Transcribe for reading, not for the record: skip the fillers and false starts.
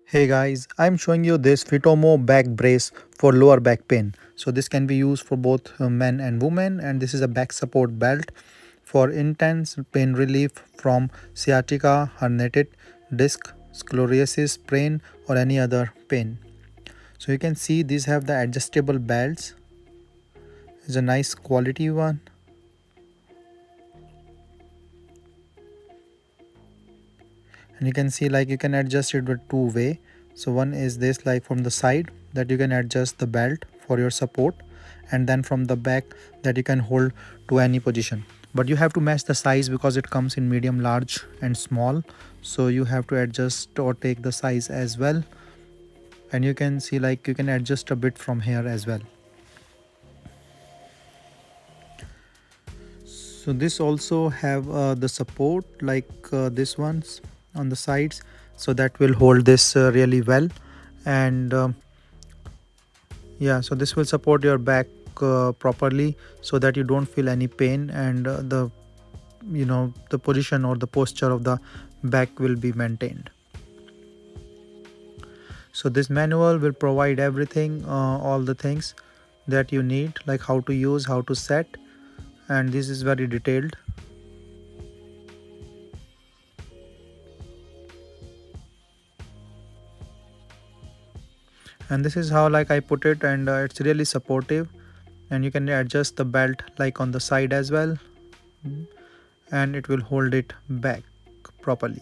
Hey guys, I'm showing you this Fitomo back brace for lower back pain. So this can be used for both men and women, and this is a back support belt for intense pain relief from sciatica, hernated disc, scoliosis, sprain or any other pain. So you can see these have the adjustable belts. It's a nice quality one. And you can see like you can adjust it with two way. So one is this, like from the side that you can adjust the belt for your support, and then from the back that you can hold to any position. But you have to match the size because it comes in medium, large and small, so you have to adjust or take the size as well. And you can see like you can adjust a bit from here as well. So this also have the support like this ones on the sides, so that will hold this really well. And yeah, so this will support your back properly so that you don't feel any pain, and the position or the posture of the back will be maintained. So this manual will provide everything, all the things that you need, like how to use, how to set, and this is very detailed. And this is how like I put it, and it's really supportive, and you can adjust the belt like on the side as well, and it will hold it back properly.